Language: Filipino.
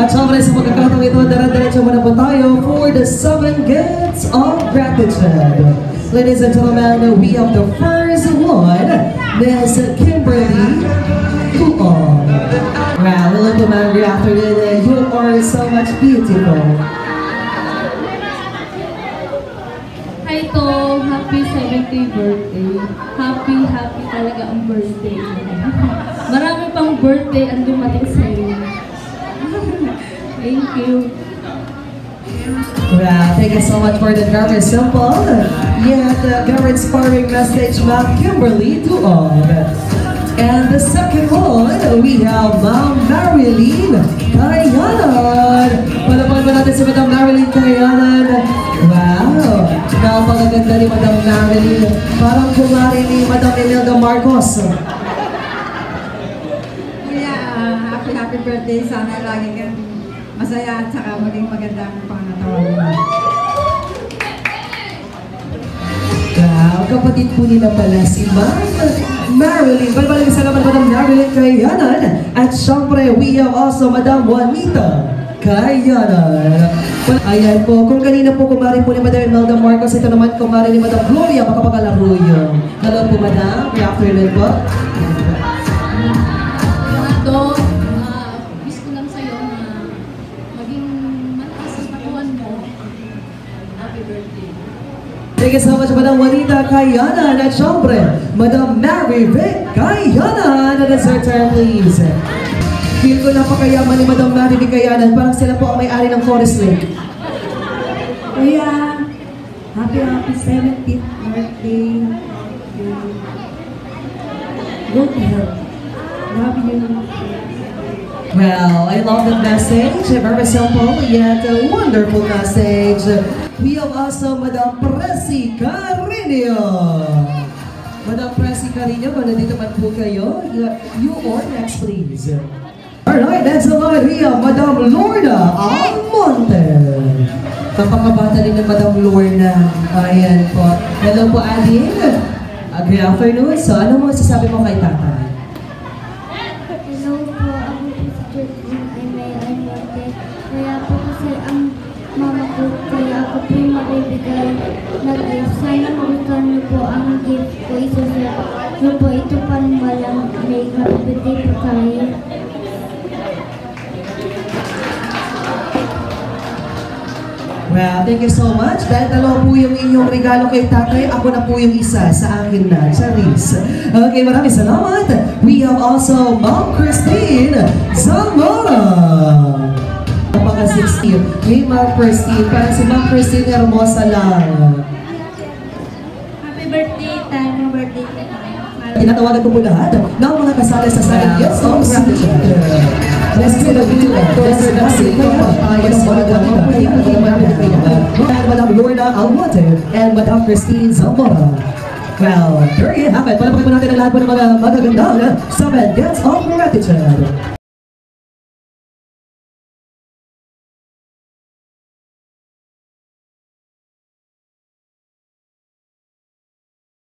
At syempre sa pagkakataong ito, dara-diretso muna po tayo for the 7 gifts of gratitude. Ladies and gentlemen, we have the first one, Miss Kimberly Tuong. Wow, hello po ma'am, good afternoon. You are so much beautiful. Hi to, happy 70th birthday. Happy talaga ang birthday. Marami pang birthday ang dumating sa'yo. Thank you. Wow, thank you so much for that very simple yet very inspiring message, Ma'am Kimberly Tuong. And the second one, we have Ma'am Marilyn Kayanan. Palapan ba natin si Madam Marilyn Kayanan? Wow, napakaganda ni Madam Marilyn. Parang kumari ni Madam Imelda Marcos. Yeah, happy birthday. Sana lagi kang masaya at saka maging maganda ang pangangatawan mo. Wow, kapatid po nila pala si Ma'am Marilyn. Maraming salamat Madam Marilyn Kayanan. At syempre, we have also Madam Juanita Kayanan. Ayan po, kung kanina po kumari po ni Madam Imelda Marcos, ito naman kumari ni Madam Gloria Makapagalaruyo. Hello po Madam, good afternoon po. Wish ko lang sa'yo na maging mataas ang katawan mo. Happy birthday. Thank you so much, Madam Juanita Kayanan. At syempre, Madam Mary Vic Kayanan. At sir, turn please. Feel ko napakayaman ni Madam Mary Vic Kayanan. Parang sila po ang may-ari ng Forest Lake. Kuya, happy 70th birthday. Good health. Love you. Well, I love the message. Very simple, yet a wonderful message. We have also Madam Presi Carino. Madam Presi Carino, kung nandito man po kayo, you are next please. Alright, that's the line. We have Madam Lorna Almonte. Kapakabata din ng Madam Lorna. Ayan po. Hello po, Aline. Good afternoon. So, ano mo sasabi mo kay tatay? Hello po, ako po si Georgine Aimee Almonte. Kaya po kasi ang mama ko, kaya ako po yung magbibigay na gift. Sana magustuhan niyo po ang gift ko. Isusunod niyo po ito pang walang makeup. Birthday po tayo. Well, thank you so much. Dahil dalawa po yung inyong regalo kay tatay, ako na po yung isa sa akin na, Charis. Okay, maraming salamat. We have also Ma'am Christine Zamora. Napaka-16. Hey, Ma'am Christine. Parang si Ma'am Christine hermosa lang. Happy birthday tayo. Birthday tayo. Tinatawagan ko po lahat ng mga kasali sa Silent Gifts of Gratitude. Let's see the video. Let's see the Madam Lorna Almonte and Madam Christine Zamora. Well, there you have it. Palapakin po natin ang lahat po ng mga magagandang 7 Gifts of Gratitude.